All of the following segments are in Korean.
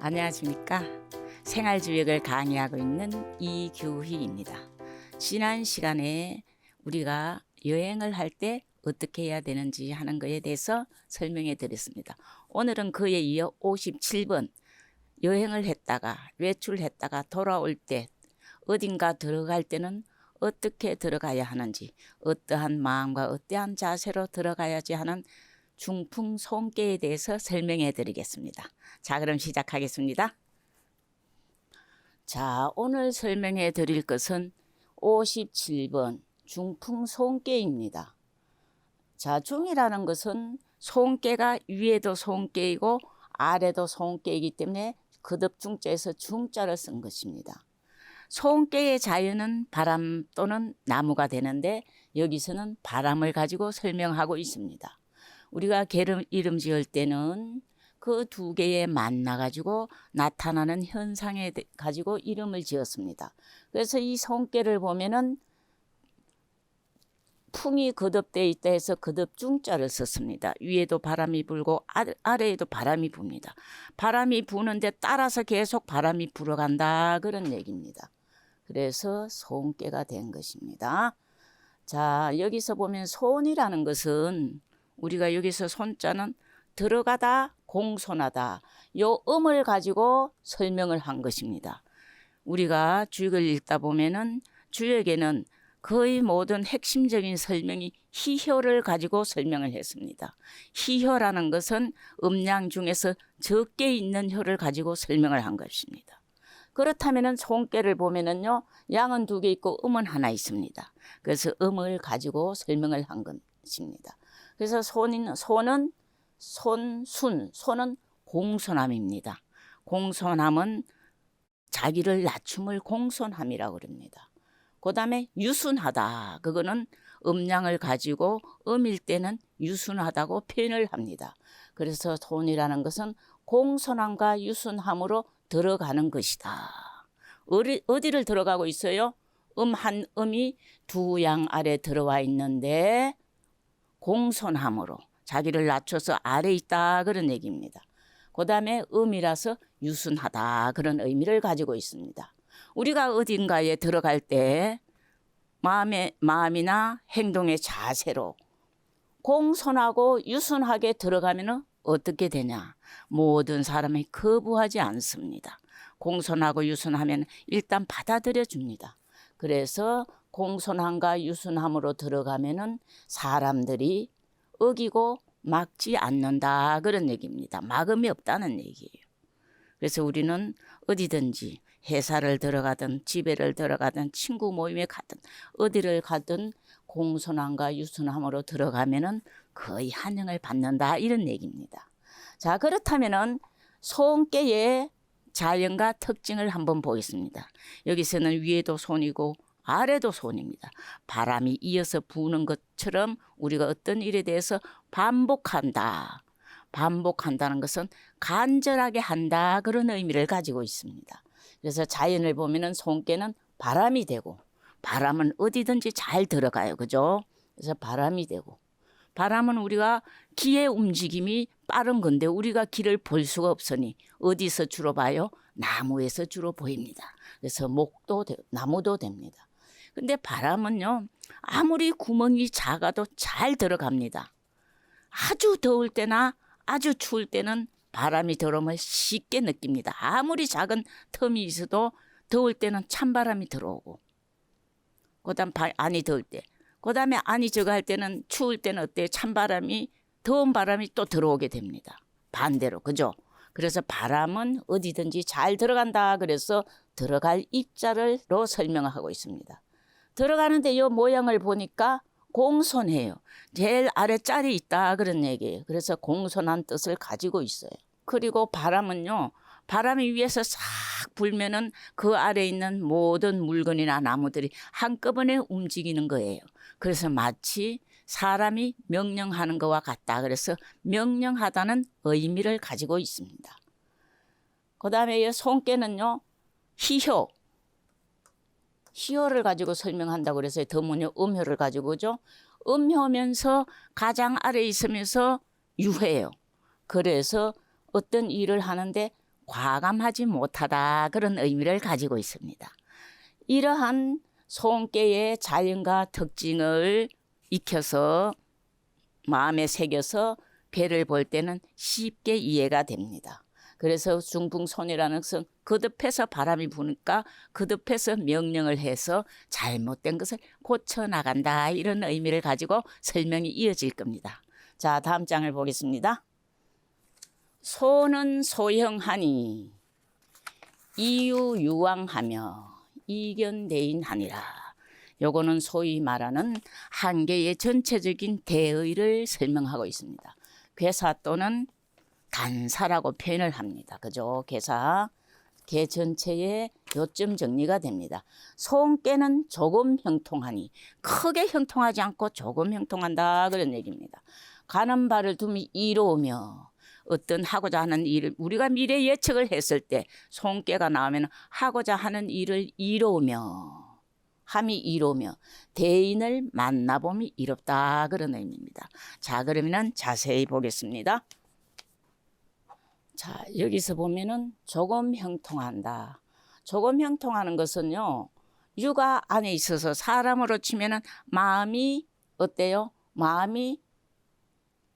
안녕하십니까. 생활주역을 강의하고 있는 이규희입니다. 지난 시간에 우리가 여행을 할 때 어떻게 해야 되는지 하는 것에 대해서 설명해 드렸습니다. 오늘은 그에 이어 57번 여행을 했다가 외출했다가 돌아올 때 어딘가 들어갈 때는 어떻게 들어가야 하는지, 어떠한 마음과 어떠한 자세로 들어가야지 하는 중풍송깨에 대해서 설명해 드리겠습니다. 자, 그럼 시작하겠습니다. 자, 오늘 설명해 드릴 것은 57번 중풍송깨입니다. 자, 중이라는 것은 송깨가 위에도 송깨이고 아래도 송깨이기 때문에 거듭중자에서 중자를 쓴 것입니다. 송깨의 자연은 바람 또는 나무가 되는데 여기서는 바람을 가지고 설명하고 있습니다. 우리가 이름 지을 때는 그 두 개에 만나 가지고 나타나는 현상에 가지고 이름을 지었습니다. 그래서 이 송깨를 보면은 풍이 거듭되어 있다 해서 거듭중자를 썼습니다. 위에도 바람이 불고 아래에도 바람이 붑니다. 바람이 부는데 따라서 계속 바람이 불어간다, 그런 얘기입니다. 그래서 송깨가 된 것입니다. 자, 여기서 보면 손이라는 것은 우리가 여기서 손자는 들어가다, 공손하다, 요 음을 가지고 설명을 한 것입니다. 우리가 주역을 읽다 보면은 주역에는 거의 모든 핵심적인 설명이 희효를 가지고 설명을 했습니다. 희효라는 것은 음양 중에서 적게 있는 효를 가지고 설명을 한 것입니다. 그렇다면은 송깨를 보면은요, 양은 두 개 있고 음은 하나 있습니다. 그래서 음을 가지고 설명을 한 것입니다. 그래서 손은 손은 공손함입니다. 공손함은 자기를 낮춤을 공손함이라고 그럽니다. 그 다음에 유순하다, 그거는 음량을 가지고 음일 때는 유순하다고 표현을 합니다. 그래서 손이라는 것은 공손함과 유순함으로 들어가는 것이다. 어디를 들어가고 있어요? 한 음이 두 양 아래 들어와 있는데 공손함으로 자기를 낮춰서 아래 있다, 그런 얘기입니다. 그 다음에 음이라서 유순하다, 그런 의미를 가지고 있습니다. 우리가 어딘가에 들어갈 때 마음이나 행동의 자세로 공손하고 유순하게 들어가면 어떻게 되냐? 모든 사람이 거부하지 않습니다. 공손하고 유순하면 일단 받아들여 줍니다. 그래서 공손함과 유순함으로 들어가면은 사람들이 어기고 막지 않는다, 그런 얘기입니다. 막음이 없다는 얘기예요. 그래서 우리는 어디든지 회사를 들어가든 집에를 들어가든 친구 모임에 가든 어디를 가든 공손함과 유순함으로 들어가면은 거의 환영을 받는다, 이런 얘기입니다. 자, 그렇다면은 송깨의 자연과 특징을 한번 보겠습니다. 여기서는 위에도 손이고 아래도 손입니다. 바람이 이어서 부는 것처럼 우리가 어떤 일에 대해서 반복한다. 반복한다는 것은 간절하게 한다, 그런 의미를 가지고 있습니다. 그래서 자연을 보면은 송깨는 바람이 되고, 바람은 어디든지 잘 들어가요, 그죠? 그래서 바람이 되고, 바람은 우리가 기의 움직임이 빠른 건데 우리가 길을 볼 수가 없으니 어디서 주로 봐요? 나무에서 주로 보입니다. 그래서 나무도 됩니다. 근데 바람은요, 아무리 구멍이 작아도 잘 들어갑니다. 아주 더울 때나 아주 추울 때는 바람이 들어오면 쉽게 느낍니다. 아무리 작은 틈이 있어도 더울 때는 찬바람이 들어오고, 그다음 안이 더울 때, 그다음에 안이 저거 할 때는, 추울 때는 어때요? 찬바람이, 더운 바람이 또 들어오게 됩니다. 반대로, 그죠? 그래서 바람은 어디든지 잘 들어간다, 그래서 들어갈 입자로 설명하고 있습니다. 들어가는데 이 모양을 보니까 공손해요. 제일 아래짤이 있다, 그런 얘기예요. 그래서 공손한 뜻을 가지고 있어요. 그리고 바람은요, 바람이 위에서 싹 불면은 그 아래에 있는 모든 물건이나 나무들이 한꺼번에 움직이는 거예요. 그래서 마치 사람이 명령하는 것과 같다. 그래서 명령하다는 의미를 가지고 있습니다. 그 다음에 이 송깨는요, 희효를 가지고 설명한다고 그래서 더문요 음효를 가지고, 그죠? 음효면서 가장 아래에 있으면서 유해요. 그래서 어떤 일을 하는데 과감하지 못하다 그런 의미를 가지고 있습니다. 이러한 손께의 자연과 특징을 익혀서 마음에 새겨서 괴를 볼 때는 쉽게 이해가 됩니다. 그래서 중풍손이라는 것은 거듭해서 바람이 부니까 거듭해서 명령을 해서 잘못된 것을 고쳐나간다 이런 의미를 가지고 설명이 이어질 겁니다. 자, 다음 장을 보겠습니다. 소는 소형하니 이유유왕하며 이견대인하니라. 요거는 소위 말하는 한계의 전체적인 대의를 설명하고 있습니다. 괴사 또는 단사라고 표현을 합니다. 그죠? 괴사, 개 전체의 요점 정리가 됩니다. 손께는 조금 형통하니 크게 형통하지 않고 조금 형통한다 그런 얘기입니다. 가는 바를 둠이 이로우며 어떤 하고자 하는 일을 우리가 미래 예측을 했을 때 손께가 나오면 하고자 하는 일을 이로우며 함이 이로우며 대인을 만나봄이 이롭다 그런 의미입니다. 자, 그러면은 자세히 보겠습니다. 자, 여기서 보면은 조금 형통한다. 조금 형통하는 것은요, 육아 안에 있어서 사람으로 치면은 마음이 어때요? 마음이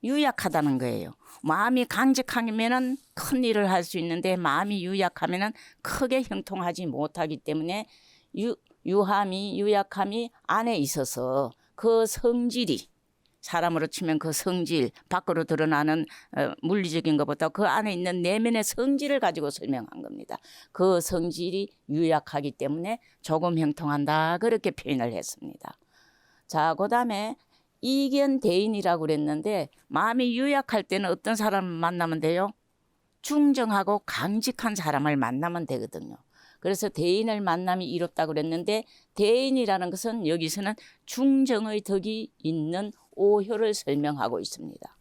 유약하다는 거예요. 마음이 강직하면은 큰 일을 할 수 있는데 마음이 유약하면은 크게 형통하지 못하기 때문에 유함이 유약함이 안에 있어서 그 성질이 사람으로 치면 그 성질 밖으로 드러나는 물리적인 것보다 그 안에 있는 내면의 성질을 가지고 설명한 겁니다. 그 성질이 유약하기 때문에 조금 형통한다 그렇게 표현을 했습니다. 자, 그다음에 이견대인이라고 그랬는데 마음이 유약할 때는 어떤 사람을 만나면 돼요? 중정하고 강직한 사람을 만나면 되거든요. 그래서 대인을 만남이 이롭다고 그랬는데 대인이라는 것은 여기서는 중정의 덕이 있는 오효를 설명하고 있습니다.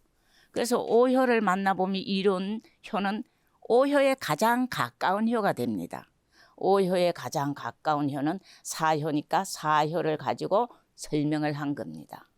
그래서 오효를 만나보면 이룬 효는 오효에 가장 가까운 효가 됩니다. 오효에 가장 가까운 효는 사효니까 사효를 가지고 설명을 한 겁니다.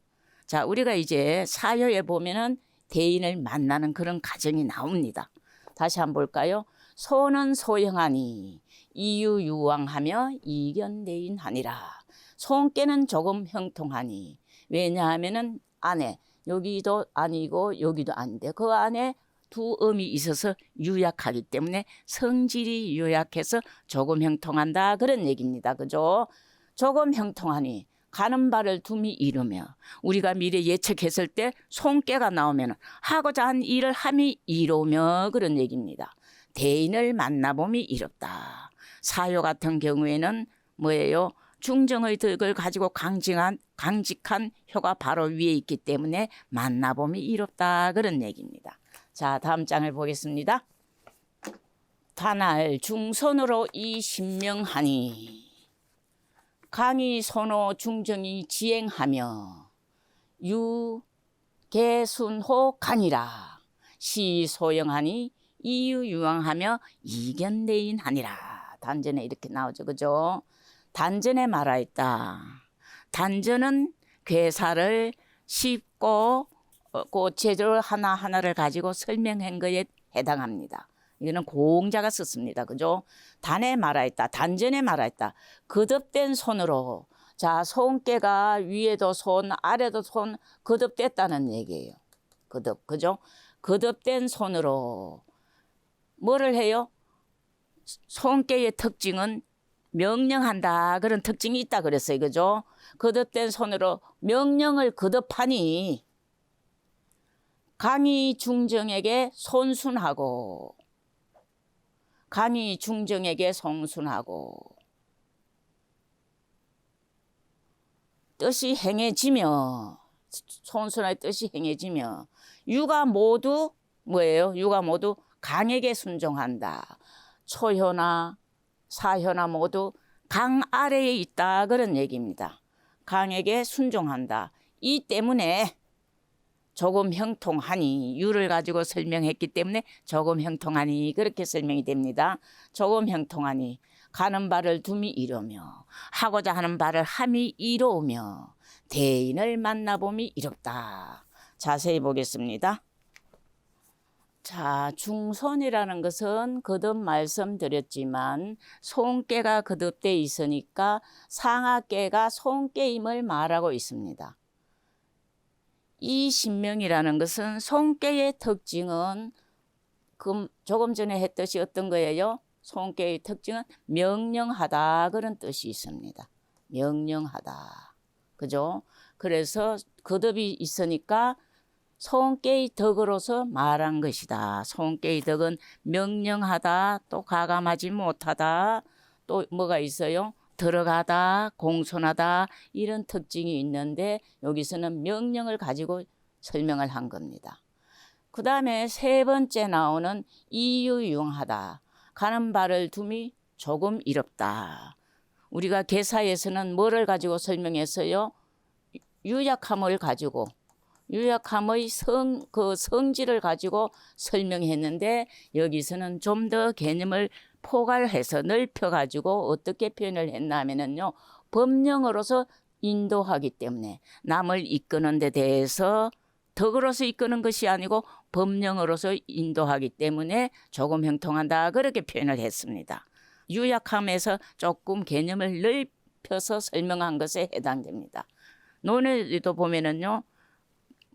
자, 우리가 이제 사효에 보면은 대인을 만나는 그런 과정이 나옵니다. 다시 한번 볼까요? 소는 소형하니 이유유왕하며 이견대인하니라. 손께는 조금 형통하니 왜냐하면은 안에 여기도 아니고 여기도 아닌데 그 안에 두 음이 있어서 유약하기 때문에 성질이 유약해서 조금 형통한다 그런 얘기입니다. 그죠? 조금 형통하니 가는 바를 둠이 이루며 우리가 미래 예측했을 때 손께가 나오면 하고자 한 일을 함이 이루며 그런 얘기입니다. 대인을 만나봄이 이롭다. 사효 같은 경우에는 뭐예요? 중정의 덕을 가지고 강직한 효가 바로 위에 있기 때문에 만나봄이 이롭다 그런 얘기입니다. 자, 다음 장을 보겠습니다. 단할 중선으로 이 신명하니 강이 선호 중정이 지행하며 유계순호 간이라 시소영하니 이유유왕하며 이견대인하니라. 단전에 이렇게 나오죠. 그죠? 단전에 말하였다. 단전은 괴사를 쉽고 그 재료 하나하나를 가지고 설명한 것에 해당합니다. 이거는 공자가 썼습니다. 그죠? 단에 말하였다. 단전에 말하였다. 거듭된 손으로. 자, 손께가 위에도 손, 아래도 손 거듭됐다는 얘기예요. 거듭. 그죠? 거듭된 손으로. 뭐를 해요? 손께의 특징은 명령한다. 그런 특징이 있다 그랬어요. 그죠? 거듭된 손으로 명령을 거듭하니 강이 중정에게 손순하고 강이 중정에게 성순하고 뜻이 행해지며 손순의 뜻이 행해지며 유가 모두 뭐예요? 유가 모두 강에게 순종한다. 초효나 사효나 모두 강 아래에 있다 그런 얘기입니다. 강에게 순종한다. 이 때문에 조금 형통하니 유를 가지고 설명했기 때문에 조금 형통하니 그렇게 설명이 됩니다. 조금 형통하니 가는 바를 둠이 이루며 하고자 하는 바를 함이 이로우며 대인을 만나봄이 이롭다. 자세히 보겠습니다. 자, 중손이라는 것은 거듭 말씀드렸지만 손께가 거듭돼 있으니까 상하께가 손께임을 말하고 있습니다. 이 신명이라는 것은 손께의 특징은 조금 전에 했듯이 어떤 거예요? 손께의 특징은 명령하다 그런 뜻이 있습니다. 명령하다. 그죠? 그래서 거듭이 있으니까 손께의 덕으로서 말한 것이다. 손께의 덕은 명령하다, 또 가감하지 못하다, 또 뭐가 있어요? 들어가다, 공손하다 이런 특징이 있는데 여기서는 명령을 가지고 설명을 한 겁니다. 그 다음에 세 번째 나오는 이유융하다. 가는 발을 둠이 조금 이롭다. 우리가 개사에서는 뭐를 가지고 설명했어요? 유약함을 가지고 유약함의 성질을 가지고 설명했는데 여기서는 좀 더 개념을 포괄해서 넓혀가지고 어떻게 표현을 했냐면요. 법령으로서 인도하기 때문에 남을 이끄는 데 대해서 덕으로서 이끄는 것이 아니고 법령으로서 인도하기 때문에 조금 형통한다 그렇게 표현을 했습니다. 유약함에서 조금 개념을 넓혀서 설명한 것에 해당됩니다. 논에도 보면은요.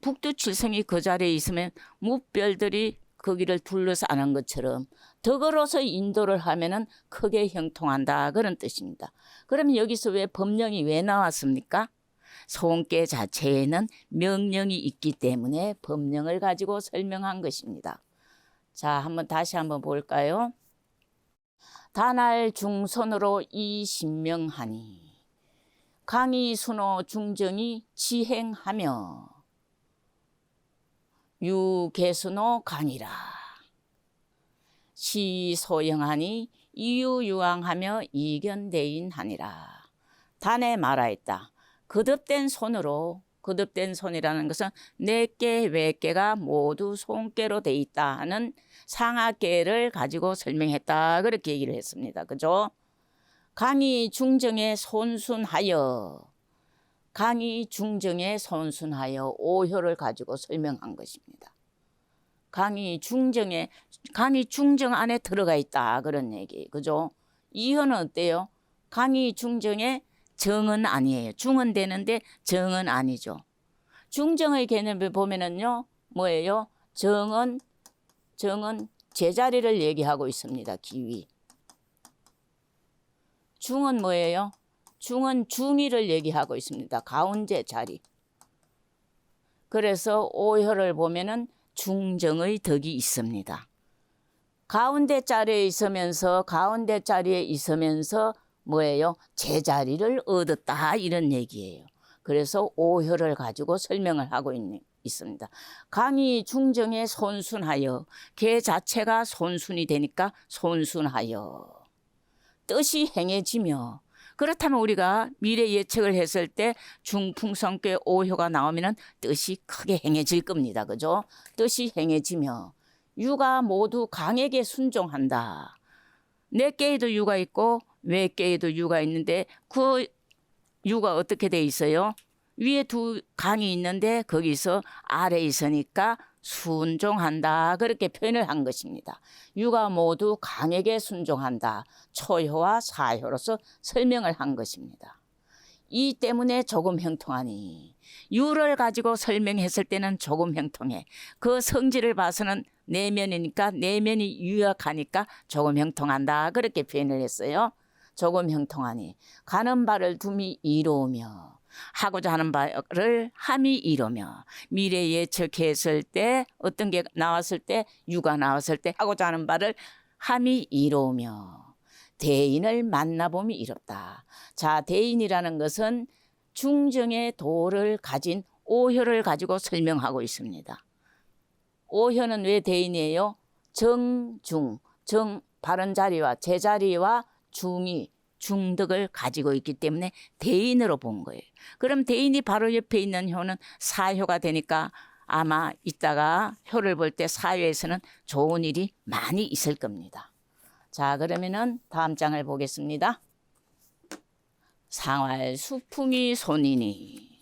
북두칠성이 그 자리에 있으면 무별들이 거기를 둘러서 아는 것처럼 덕으로서 인도를 하면은 크게 형통한다 그런 뜻입니다. 그러면 여기서 왜 법령이 왜 나왔습니까? 손께 자체에는 명령이 있기 때문에 법령을 가지고 설명한 것입니다. 자, 다시 한번 볼까요? 단할 중선으로 이신명하니 강의 순호 중정이 지행하며 유개순호 강이라. 시소영하니 이유유왕하며 이견대인하니라. 단에 말하였다. 거듭된 손으로, 거듭된 손이라는 것은 내께 외께가 모두 손께로 돼 있다 하는 상하께를 가지고 설명했다 그렇게 얘기를 했습니다. 그죠? 강의 중정에 손순하여, 강의 중정에 손순하여 오효를 가지고 설명한 것입니다. 강의 중정 안에 들어가 있다 그런 얘기, 그죠? 이효는 어때요? 강의 중정에 정은 아니에요. 중은 되는데 정은 아니죠. 중정의 개념을 보면은요, 뭐예요? 정은 제자리를 얘기하고 있습니다. 기위. 중은 뭐예요? 중은 중의를 얘기하고 있습니다. 가운데 자리. 그래서 오효를 보면은 중정의 덕이 있습니다. 가운데 자리에 있으면서 뭐예요? 제자리를 얻었다 이런 얘기예요. 그래서 오효를 가지고 설명을 하고 있습니다. 강의 중정에 손순하여, 걔 자체가 손순이 되니까 손순하여 뜻이 행해지며, 그렇다면 우리가 미래 예측을 했을 때 중풍성께 오효가 나오면 뜻이 크게 행해질 겁니다. 그죠? 뜻이 행해지며 유가 모두 강에게 순종한다. 내께에도 유가 있고 외께에도 유가 있는데 그 유가 어떻게 돼 있어요? 위에 두 강이 있는데 거기서 아래에 있으니까 순종한다 그렇게 표현을 한 것입니다. 유가 모두 강에게 순종한다. 초효와 사효로서 설명을 한 것입니다. 이 때문에 조금 형통하니, 유를 가지고 설명했을 때는 조금 형통해. 그 성질을 봐서는 내면이니까 내면이 유약하니까 조금 형통한다 그렇게 표현을 했어요. 조금 형통하니 가는 바를 둠이 이로우며, 하고자 하는 바를 함이 이루며, 미래 예측했을 때 어떤 게 나왔을 때, 유가 나왔을 때 하고자 하는 바를 함이 이루며 대인을 만나봄이 이롭다. 자, 대인이라는 것은 중정의 도를 가진 오효를 가지고 설명하고 있습니다. 오효는 왜 대인이에요? 정중, 바른 자리와 제자리와 중이 중덕을 가지고 있기 때문에 대인으로 본 거예요. 그럼 대인이 바로 옆에 있는 효는 사효가 되니까 아마 이따가 효를 볼 때 사효에서는 좋은 일이 많이 있을 겁니다. 자, 그러면은 다음 장을 보겠습니다. 상활 수풍이 손이니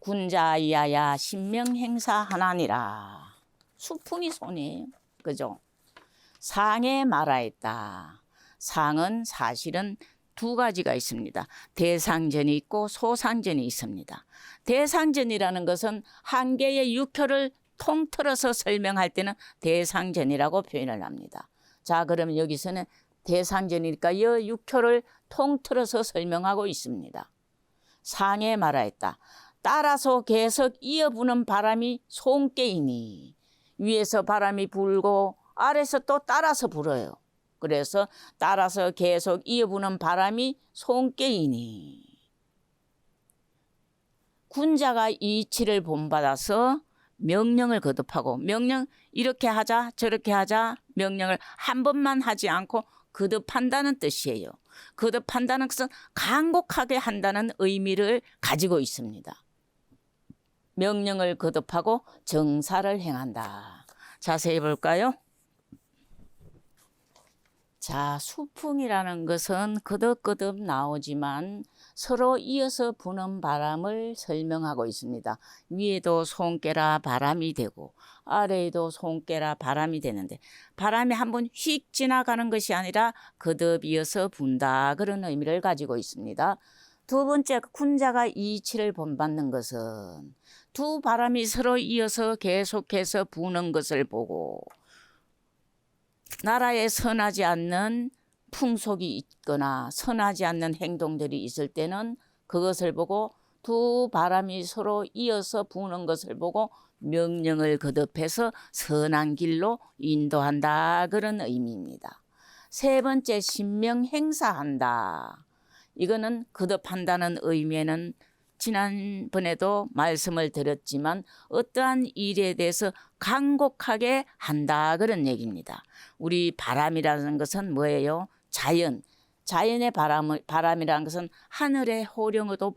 군자이하야 신명행사 하나니라. 수풍이 손이에요. 그죠? 상에 말하였다. 상은 사실은 두 가지가 있습니다. 대상전이 있고 소상전이 있습니다. 대상전이라는 것은 한 개의 육효를 통틀어서 설명할 때는 대상전이라고 표현을 합니다. 자, 그러면 여기서는 대상전이니까 이 육효를 통틀어서 설명하고 있습니다. 상에 말하였다. 따라서 계속 이어부는 바람이 손께이니 위에서 바람이 불고 아래서 또 따라서 불어요. 그래서 따라서 계속 이어부는 바람이 손께이니 군자가 이치를 본받아서 명령을 거듭하고 명령 이렇게 하자 저렇게 하자 명령을 한 번만 하지 않고 거듭한다는 뜻이에요. 거듭한다는 것은 간곡하게 한다는 의미를 가지고 있습니다. 명령을 거듭하고 정사를 행한다. 자세히 볼까요? 자, 수풍이라는 것은 거듭거듭 나오지만 서로 이어서 부는 바람을 설명하고 있습니다. 위에도 손깨라 바람이 되고 아래에도 손깨라 바람이 되는데 바람이 한번 휙 지나가는 것이 아니라 거듭 이어서 분다 그런 의미를 가지고 있습니다. 두 번째 군자가 이치를 본받는 것은 두 바람이 서로 이어서 계속해서 부는 것을 보고 나라에 선하지 않는 풍속이 있거나 선하지 않는 행동들이 있을 때는 그것을 보고 두 바람이 서로 이어서 부는 것을 보고 명령을 거듭해서 선한 길로 인도한다 그런 의미입니다. 세 번째 신명행사한다. 이거는 거듭한다는 의미에는 지난번에도 말씀을 드렸지만 어떠한 일에 대해서 간곡하게 한다 그런 얘기입니다. 우리 바람이라는 것은 뭐예요? 자연의 바람이라는 것은 하늘의 호령어도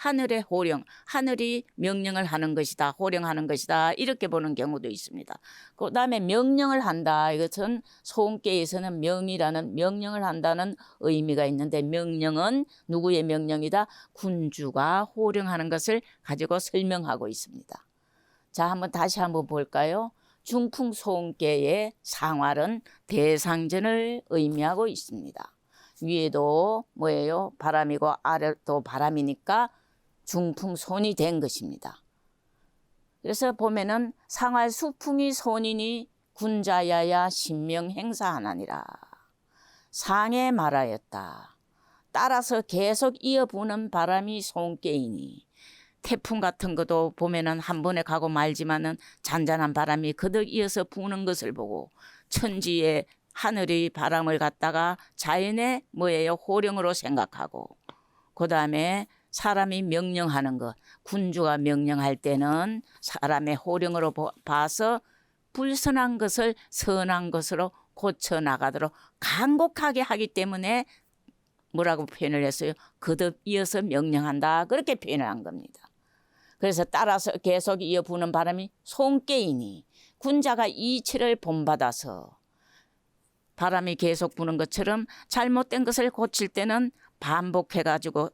하늘의 호령, 하늘이 명령을 하는 것이다, 호령하는 것이다 이렇게 보는 경우도 있습니다. 그 다음에 명령을 한다. 이것은 소음계에서는 명이라는 명령을 한다는 의미가 있는데 명령은 누구의 명령이다? 군주가 호령하는 것을 가지고 설명하고 있습니다. 자, 다시 한번 볼까요? 중풍소음계의 상활은 대상전을 의미하고 있습니다. 위에도 뭐예요? 바람이고 아래도 바람이니까 중풍손이 된 것입니다. 그래서 보면은 상활 수풍이 손이니 군자야야 신명행사하나니라. 상에 말하였다. 따라서 계속 이어부는 바람이 손께이니 태풍 같은 것도 보면은 한 번에 가고 말지만은 잔잔한 바람이 거듭 이어서 부는 것을 보고 천지의 하늘이 바람을 갖다가 자연의 뭐예요? 호령으로 생각하고 그 다음에 사람이 명령하는 것, 군주가 명령할 때는 사람의 호령으로 봐서 불선한 것을 선한 것으로 고쳐나가도록 간곡하게 하기 때문에 뭐라고 표현을 했어요? 거듭 이어서 명령한다 그렇게 표현을 한 겁니다. 그래서 따라서 계속 이어부는 바람이 손께이니 군자가 이치를 본받아서 바람이 계속 부는 것처럼 잘못된 것을 고칠 때는 반복해가지고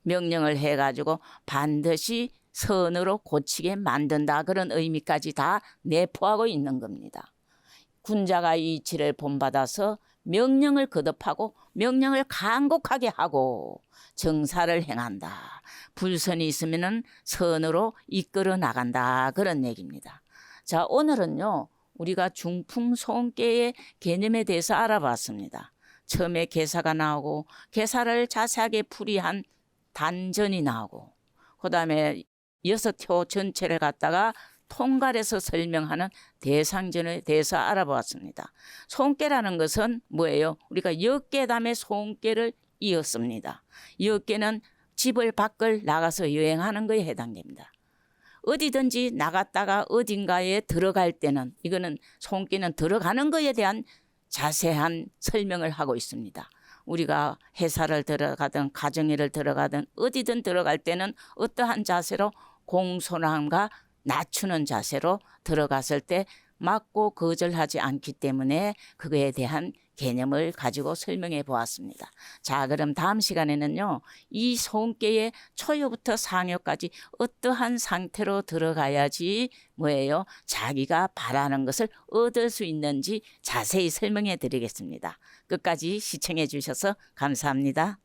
명령을 해가지고 반드시 선으로 고치게 만든다 그런 의미까지 다 내포하고 있는 겁니다. 군자가 이치를 본받아서 명령을 거듭하고 명령을 간곡하게 하고 정사를 행한다. 불선이 있으면은 선으로 이끌어 나간다 그런 얘기입니다. 자, 오늘은요 우리가 중풍손께의 개념에 대해서 알아봤습니다. 처음에 개사가 나오고 개사를 자세하게 풀이한 단전이 나오고 그 다음에 6효 전체를 갖다가 통괄해서 설명하는 대상전에 대해서 알아보았습니다. 손께라는 것은 뭐예요? 우리가 역계담의 손께를 이었습니다. 역계는 집을 밖을 나가서 여행하는 것에 해당됩니다. 어디든지 나갔다가 어딘가에 들어갈 때는 이거는 손께는 들어가는 것에 대한 자세한 설명을 하고 있습니다. 우리가 회사를 들어가든 가정일을 들어가든 어디든 들어갈 때는 어떠한 자세로 공손함과 낮추는 자세로 들어갔을 때 맞고 거절하지 않기 때문에 그거에 대한 개념을 가지고 설명해 보았습니다. 자, 그럼 다음 시간에는요, 이 소음계의 초유부터 상유까지 어떠한 상태로 들어가야지 뭐예요? 자기가 바라는 것을 얻을 수 있는지 자세히 설명해 드리겠습니다. 끝까지 시청해 주셔서 감사합니다.